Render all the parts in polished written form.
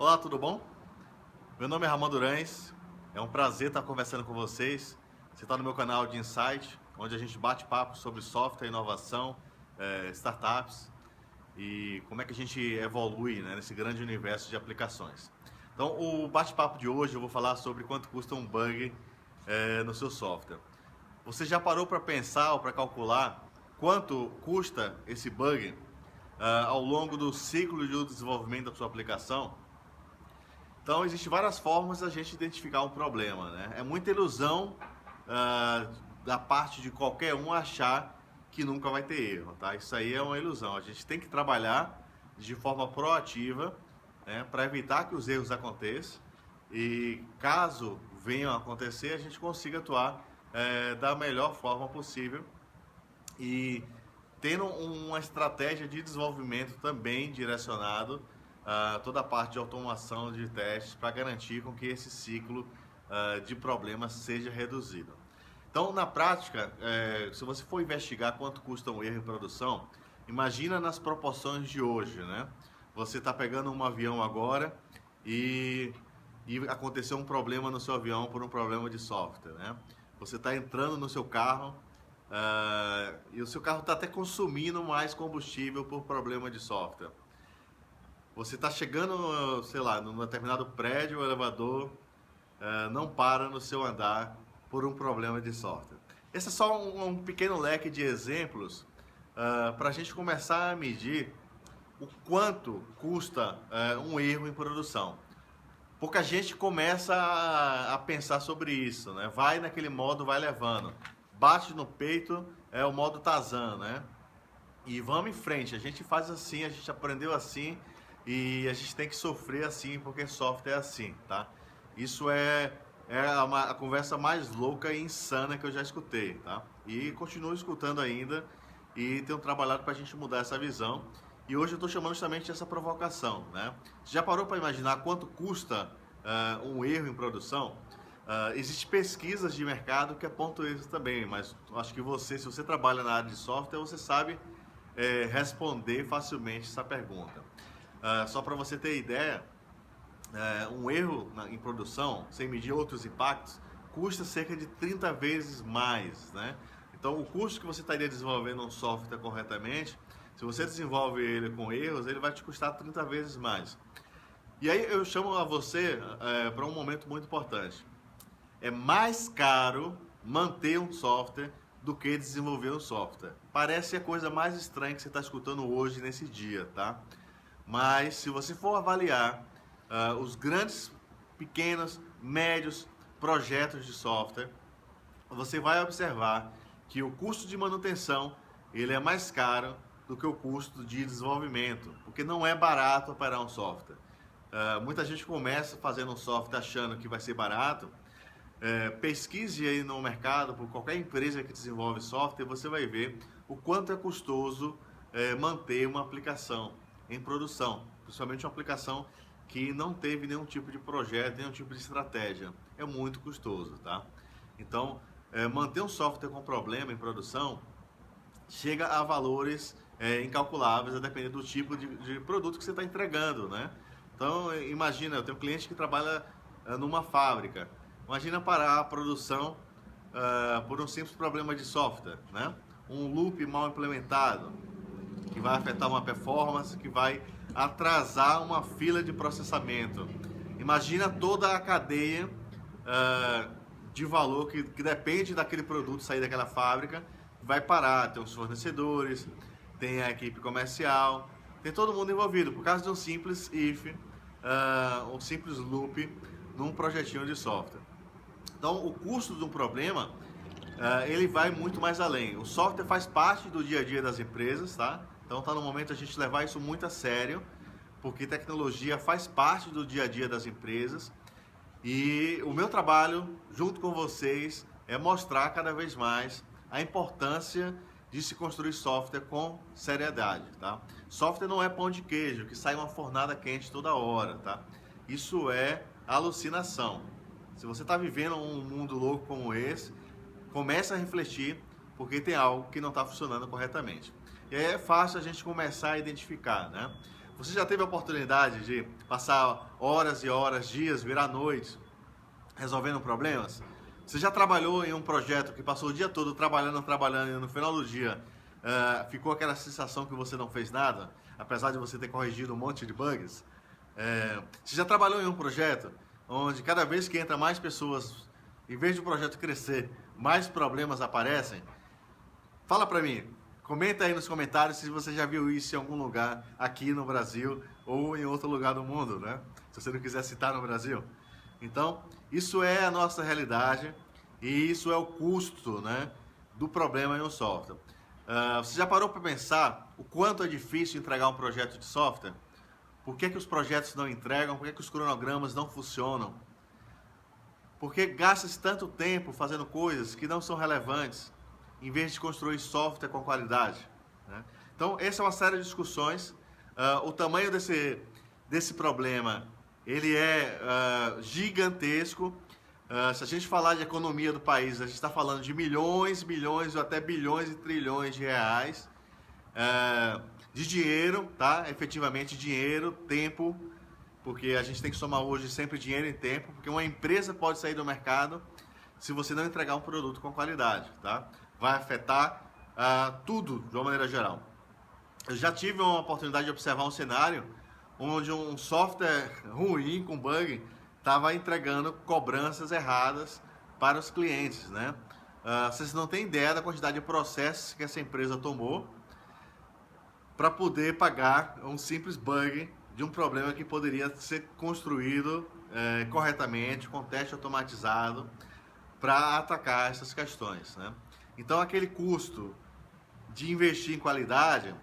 Olá, tudo bom? Meu nome é Ramon Durães, é um prazer estar conversando com vocês. Você está no meu canal de Insight, onde a gente bate papo sobre software, inovação, startups e como é que a gente evolui, né, nesse grande universo de aplicações. Então, o bate-papo de hoje eu vou falar sobre quanto custa um bug no seu software. Você já parou para pensar ou para calcular quanto custa esse bug ao longo do ciclo de desenvolvimento da sua aplicação? Então, existem várias formas da gente identificar um problema, né? É muita ilusão da parte de qualquer um achar que nunca vai ter erro, tá? Isso aí é uma ilusão. A gente tem que trabalhar de forma proativa, né, para evitar que os erros aconteçam e, caso venham a acontecer, a gente consiga atuar da melhor forma possível e tendo uma estratégia de desenvolvimento também direcionado a toda a parte de automação de testes para garantir com que esse ciclo de problemas seja reduzido. Então, na prática, se você for investigar quanto custa um erro em produção, imagina nas proporções de hoje, né? Você está pegando um avião agora e aconteceu um problema no seu avião por um problema de software, né? Você está entrando no seu carro e o seu carro está até consumindo mais combustível por problema de software. Você está chegando, sei lá, num determinado prédio, o elevador não para no seu andar por um problema de software. Esse é só um pequeno leque de exemplos para a gente começar a medir o quanto custa um erro em produção. Pouca gente começa a pensar sobre isso, né? Vai naquele modo, vai levando. Bate no peito, é o modo Tarzan, né? E vamos em frente, a gente faz assim, a gente aprendeu assim e a gente tem que sofrer assim porque software é assim, tá? Isso é a conversa mais louca e insana que eu já escutei, tá? E continuo escutando ainda e tenho trabalhado para a gente mudar essa visão. E hoje eu estou chamando justamente essa provocação, né? Você já parou para imaginar quanto custa um erro em produção? Existem pesquisas de mercado que apontam isso também, mas acho que você, se você trabalha na área de software, você sabe responder facilmente essa pergunta. Só para você ter ideia, um erro em produção, sem medir outros impactos, custa cerca de 30 vezes mais, né? Então, o custo que você estaria desenvolvendo um software corretamente, se você desenvolve ele com erros, ele vai te custar 30 vezes mais. E aí eu chamo a você para um momento muito importante. É mais caro manter um software do que desenvolver um software. Parece a coisa mais estranha que você está escutando hoje, nesse dia, tá? Mas se você for avaliar os grandes, pequenos, médios projetos de software, você vai observar que o custo de manutenção ele é mais caro do que o custo de desenvolvimento, porque não é barato operar um software. Muita gente começa fazendo um software achando que vai ser barato. Pesquise aí no mercado, por qualquer empresa que desenvolve software, você vai ver o quanto é custoso manter uma aplicação em produção, principalmente uma aplicação que não teve nenhum tipo de projeto, nenhum tipo de estratégia. É muito custoso, tá? Então, manter um software com problema em produção chega a valores incalculáveis, a depender do tipo de produto que você está entregando, né? Então, imagina, eu tenho um cliente que trabalha numa fábrica. Imagina parar a produção por um simples problema de software, né? Um loop mal implementado, que vai afetar uma performance, que vai atrasar uma fila de processamento. Imagina toda a cadeia de valor que depende daquele produto sair daquela fábrica, vai parar. Tem os fornecedores, tem a equipe comercial, tem todo mundo envolvido por causa de um simples if, um simples loop num projetinho de software. Então, o custo de um problema, ele vai muito mais além. O software faz parte do dia a dia das empresas, tá? Então, está no momento a gente levar isso muito a sério, porque tecnologia faz parte do dia a dia das empresas. E o meu trabalho, junto com vocês, é mostrar cada vez mais a importância de se construir software com seriedade, tá? Software não é pão de queijo, que sai uma fornada quente toda hora, tá? Isso é alucinação. Se você está vivendo um mundo louco como esse, comece a refletir, porque tem algo que não está funcionando corretamente. E aí é fácil a gente começar a identificar, né? Você já teve a oportunidade de passar horas e horas, dias, virar noites, resolvendo problemas? Você já trabalhou em um projeto que passou o dia todo trabalhando e no final do dia ficou aquela sensação que você não fez nada, apesar de você ter corrigido um monte de bugs? Você já trabalhou em um projeto onde cada vez que entra mais pessoas, em vez de o projeto crescer, mais problemas aparecem? Fala pra mim, comenta aí nos comentários se você já viu isso em algum lugar aqui no Brasil ou em outro lugar do mundo, né? Se você não quiser citar no Brasil. Então, isso é a nossa realidade e isso é o custo, né, do problema em um software. Você já parou para pensar o quanto é difícil entregar um projeto de software? Por que os projetos não entregam? Por que os cronogramas não funcionam? Porque gasta-se tanto tempo fazendo coisas que não são relevantes, em vez de construir software com qualidade, né? Então, essa é uma série de discussões. O tamanho desse problema, ele é gigantesco. Se a gente falar de economia do país, a gente está falando de milhões, bilhões ou até bilhões e trilhões de reais de dinheiro, tá? Efetivamente dinheiro, tempo, porque a gente tem que somar hoje sempre dinheiro e tempo, porque uma empresa pode sair do mercado se você não entregar um produto com qualidade, tá? Vai afetar tudo de uma maneira geral. Eu já tive uma oportunidade de observar um cenário onde um software ruim, com bug, estava entregando cobranças erradas para os clientes, né? Vocês não têm ideia da quantidade de processos que essa empresa tomou para poder pagar um simples bug de um problema que poderia ser construído corretamente, com teste automatizado, para atacar essas questões, né? Então, aquele custo de investir em qualidade,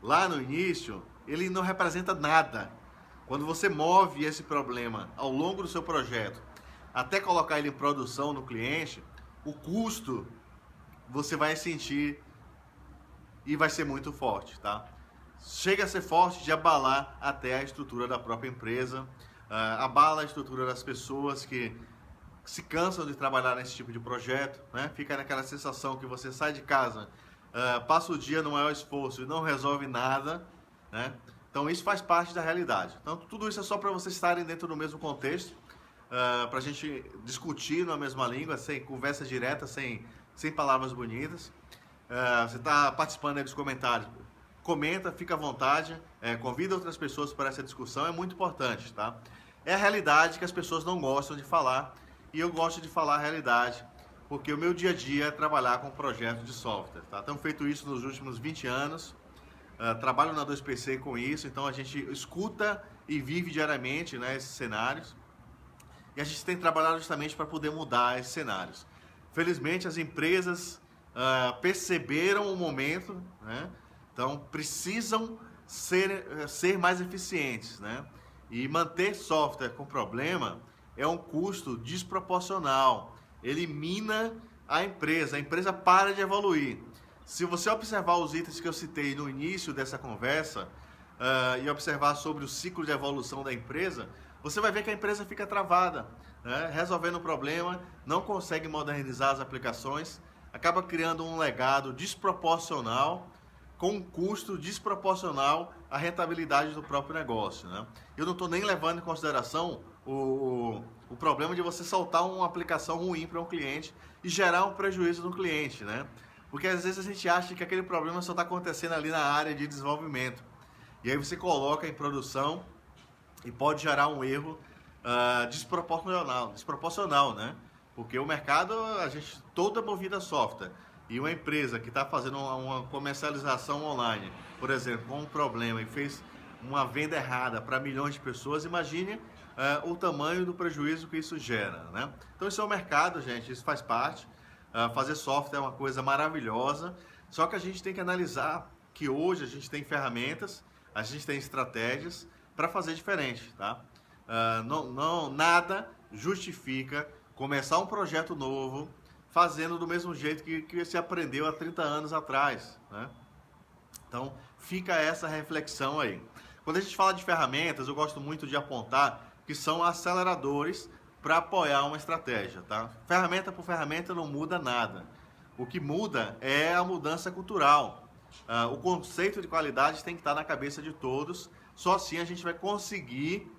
lá no início, ele não representa nada. Quando você move esse problema ao longo do seu projeto, até colocar ele em produção no cliente, o custo você vai sentir e vai ser muito forte, tá? Chega a ser forte de abalar até a estrutura da própria empresa, abala a estrutura das pessoas que se cansam de trabalhar nesse tipo de projeto, né? Fica naquela sensação que você sai de casa, passa o dia no maior esforço e não resolve nada, né? Então isso faz parte da realidade. Então tudo isso é só para vocês estarem dentro do mesmo contexto, para a gente discutir na mesma língua, sem conversa direta, sem palavras bonitas. Você está participando aí dos comentários, comenta, fica à vontade, convida outras pessoas para essa discussão, é muito importante, tá? É a realidade que as pessoas não gostam de falar, e eu gosto de falar a realidade, porque o meu dia a dia é trabalhar com projetos de software, tá? Tenho feito isso nos últimos 20 anos, trabalho na 2PC com isso, então a gente escuta e vive diariamente, né, esses cenários, e a gente tem trabalhado justamente para poder mudar esses cenários. Felizmente as empresas perceberam o momento, né? Então precisam ser mais eficientes, né? E manter software com problema é um custo desproporcional, elimina a empresa para de evoluir. Se você observar os itens que eu citei no início dessa conversa e observar sobre o ciclo de evolução da empresa, você vai ver que a empresa fica travada, né? Resolvendo o problema, não consegue modernizar as aplicações, acaba criando um legado desproporcional, com um custo desproporcional à rentabilidade do próprio negócio, né? Eu não estou nem levando em consideração o problema de você soltar uma aplicação ruim para um cliente e gerar um prejuízo no cliente, né? Porque às vezes a gente acha que aquele problema só está acontecendo ali na área de desenvolvimento. E aí você coloca em produção e pode gerar um erro desproporcional, né? Porque o mercado, a gente todo é movido a software. E uma empresa que está fazendo uma comercialização online, por exemplo, com um problema e fez uma venda errada para milhões de pessoas, imagine o tamanho do prejuízo que isso gera, né? Então isso é o mercado, gente, isso faz parte. Fazer software é uma coisa maravilhosa, só que a gente tem que analisar que hoje a gente tem ferramentas, a gente tem estratégias para fazer diferente, tá? Nada justifica começar um projeto novo fazendo do mesmo jeito que se aprendeu há 30 anos atrás, né? Então fica essa reflexão aí. Quando a gente fala de ferramentas, eu gosto muito de apontar que são aceleradores para apoiar uma estratégia, tá? Ferramenta por ferramenta não muda nada. O que muda é a mudança cultural. O conceito de qualidade tem que estar na cabeça de todos, só assim a gente vai conseguir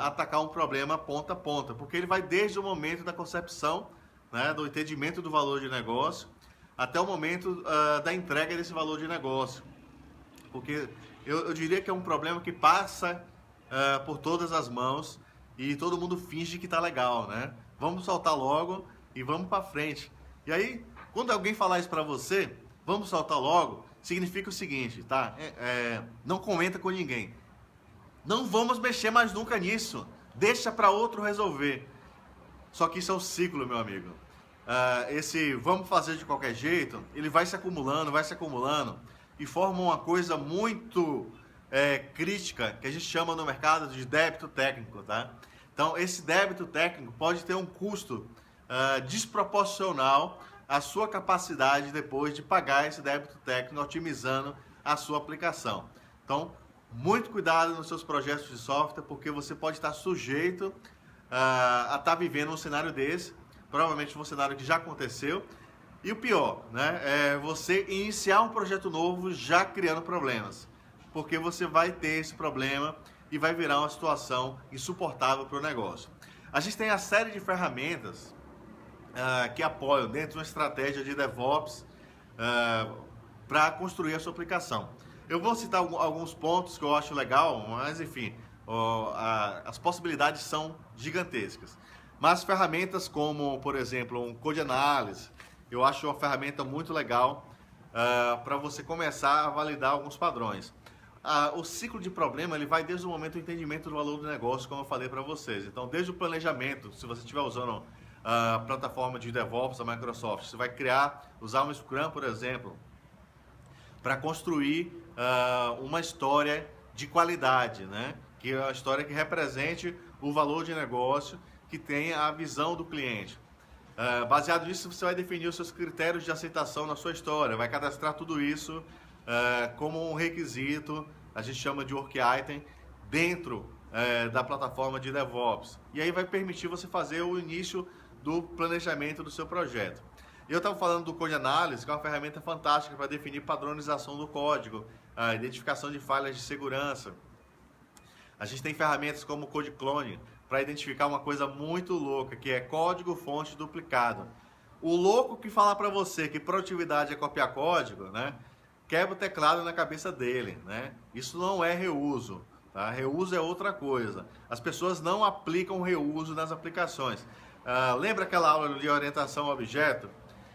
atacar um problema ponta a ponta, porque ele vai desde o momento da concepção, né, do entendimento do valor de negócio, até o momento da entrega desse valor de negócio. Porque eu diria que é um problema que passa por todas as mãos e todo mundo finge que tá legal, né? Vamos soltar logo e vamos para frente. E aí, quando alguém falar isso para você, vamos soltar logo, significa o seguinte, tá? Não comenta com ninguém. Não vamos mexer mais nunca nisso. Deixa para outro resolver. Só que isso é um ciclo, meu amigo. Esse vamos fazer de qualquer jeito, ele vai se acumulando e forma uma coisa muito crítica, que a gente chama no mercado de débito técnico, tá? Então, esse débito técnico pode ter um custo desproporcional à sua capacidade depois de pagar esse débito técnico, otimizando a sua aplicação. Então, muito cuidado nos seus projetos de software, porque você pode estar sujeito a estar vivendo um cenário desse, provavelmente um cenário que já aconteceu. E o pior, né, é você iniciar um projeto novo já criando problemas, porque você vai ter esse problema e vai virar uma situação insuportável para o negócio. A gente tem a série de ferramentas que apoiam dentro de uma estratégia de DevOps para construir a sua aplicação. Eu vou citar alguns pontos que eu acho legal, mas enfim, as possibilidades são gigantescas. Mas ferramentas como, por exemplo, um Code Analysis, eu acho uma ferramenta muito legal para você começar a validar alguns padrões. O ciclo de problema ele vai desde o momento do entendimento do valor do negócio, como eu falei para vocês. Então, desde o planejamento, se você estiver usando a plataforma de DevOps da Microsoft, você vai usar um Scrum, por exemplo, para construir uma história de qualidade, né? Que é uma história que represente o valor de negócio, que tenha a visão do cliente. Baseado nisso, você vai definir os seus critérios de aceitação na sua história, vai cadastrar tudo isso como um requisito, a gente chama de work item, dentro da plataforma de DevOps. E aí vai permitir você fazer o início do planejamento do seu projeto. Eu estava falando do Code Analysis, que é uma ferramenta fantástica para definir padronização do código, a identificação de falhas de segurança. A gente tem ferramentas como o Code Clone para identificar uma coisa muito louca, que é código-fonte duplicado. O louco que falar para você que produtividade é copiar código, né, quebra o teclado na cabeça dele, né? Isso não é reuso, tá? Reuso é outra coisa. As pessoas não aplicam reuso nas aplicações. Lembra aquela aula de orientação a objeto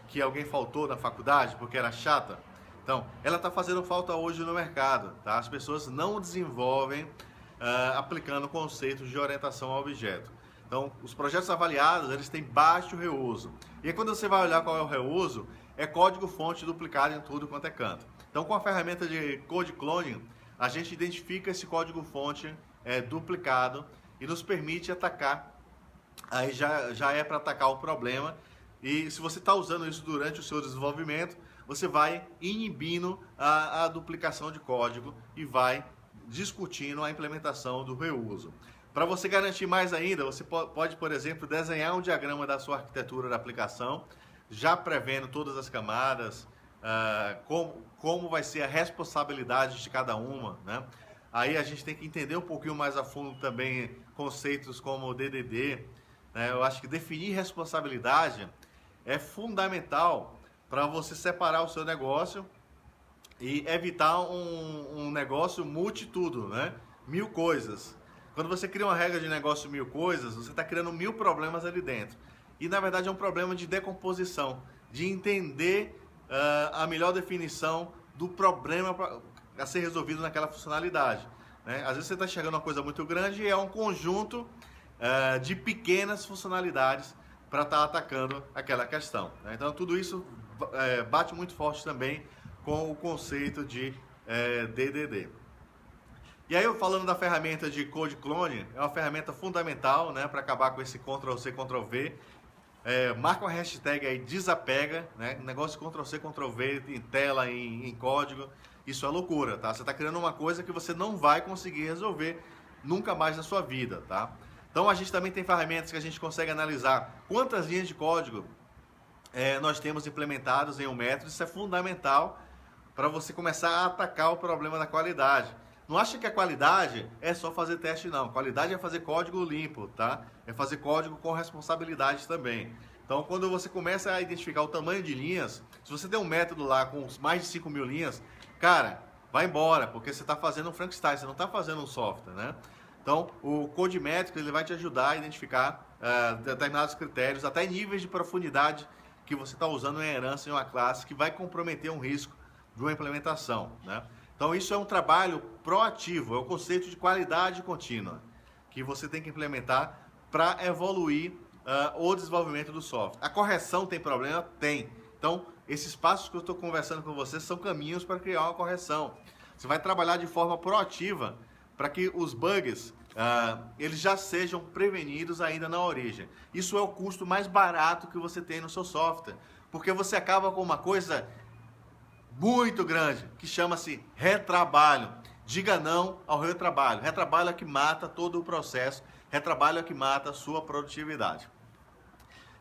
que alguém faltou na faculdade porque era chata? Então, ela está fazendo falta hoje no mercado, tá? As pessoas não desenvolvem aplicando conceitos de orientação a objeto. Então, os projetos avaliados, eles têm baixo reuso. E aí, quando você vai olhar qual é o reuso, é código-fonte duplicado em tudo quanto é canto. Então, com a ferramenta de Code Cloning, a gente identifica esse código-fonte duplicado e nos permite atacar. Aí já é para atacar o problema. E se você está usando isso durante o seu desenvolvimento, você vai inibindo a duplicação de código e vai discutindo a implementação do reuso. Para você garantir mais ainda, você pode, por exemplo, desenhar um diagrama da sua arquitetura da aplicação, já prevendo todas as camadas, como vai ser a responsabilidade de cada uma, né? Aí a gente tem que entender um pouquinho mais a fundo também conceitos como o DDD, né? Eu acho que definir responsabilidade é fundamental para você separar o seu negócio e evitar um negócio multitudo, né? 1000 coisas. Quando você cria uma regra de negócio 1000 coisas, você está criando 1000 problemas ali dentro. E na verdade é um problema de decomposição, de entender a melhor definição do problema a ser resolvido naquela funcionalidade, né? Às vezes você está chegando a uma coisa muito grande e é um conjunto de pequenas funcionalidades para estar atacando aquela questão, né? Então tudo isso bate muito forte também com o conceito de DDD. E aí, eu falando da ferramenta de Code Clone, é uma ferramenta fundamental, né, para acabar com esse Ctrl-C, Ctrl-V. Marca uma hashtag aí, desapega, né? Negócio de Ctrl-C, Ctrl-V em tela, em código. Isso é loucura, tá? Você está criando uma coisa que você não vai conseguir resolver nunca mais na sua vida, tá? Então, a gente também tem ferramentas que a gente consegue analisar quantas linhas de código nós temos implementados em um método. Isso é fundamental para você começar a atacar o problema da qualidade. Não acha que a qualidade é só fazer teste, não. Qualidade é fazer código limpo, tá? É fazer código com responsabilidade também. Então, quando você começa a identificar o tamanho de linhas, se você tem um método lá com mais de 5.000 linhas, cara, vai embora, porque você está fazendo um Frankenstein, você não está fazendo um software, né? Então, o Code Métrico, ele vai te ajudar a identificar determinados critérios, até níveis de profundidade que você está usando em herança em uma classe que vai comprometer um risco de uma implementação, né? Então, isso é um trabalho proativo, é o conceito de qualidade contínua que você tem que implementar para evoluir o desenvolvimento do software. A correção tem problema? Tem. Então, esses passos que eu estou conversando com vocês são caminhos para criar uma correção. Você vai trabalhar de forma proativa para que os bugs eles já sejam prevenidos ainda na origem. Isso é o custo mais barato que você tem no seu software, porque você acaba com uma coisa muito grande, que chama-se retrabalho. Diga não ao retrabalho. Retrabalho é que mata todo o processo, retrabalho é que mata a sua produtividade.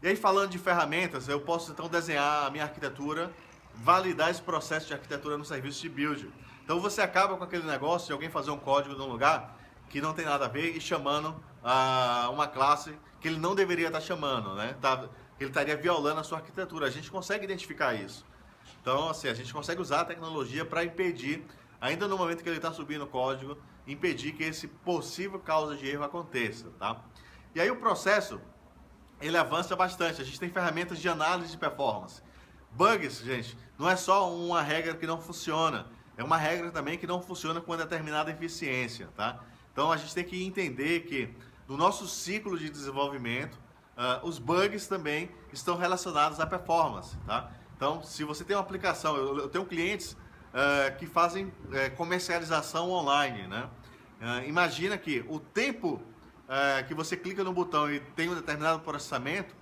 E aí, falando de ferramentas, eu posso então desenhar a minha arquitetura, validar esse processo de arquitetura no serviço de build. Então você acaba com aquele negócio de alguém fazer um código num lugar que não tem nada a ver e chamando uma classe que ele não deveria estar chamando, né? Ele estaria violando a sua arquitetura. A gente consegue identificar isso. Então, assim, a gente consegue usar a tecnologia para impedir, ainda no momento que ele está subindo o código, impedir que esse possível causa de erro aconteça, tá? E aí o processo, ele avança bastante. A gente tem ferramentas de análise de performance. Bugs, gente, não é só uma regra que não funciona, é uma regra também que não funciona com determinada eficiência, tá? Então, a gente tem que entender que no nosso ciclo de desenvolvimento, os bugs também estão relacionados à performance, tá? Então, se você tem uma aplicação, eu tenho clientes que fazem comercialização online, né? Imagina que o tempo que você clica no botão e tem um determinado processamento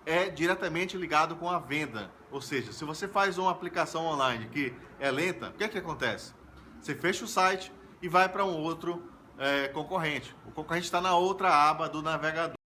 é diretamente ligado com a venda. Ou seja, se você faz uma aplicação online que é lenta, o que é que acontece? Você fecha o site e vai para um outro concorrente. O concorrente está na outra aba do navegador.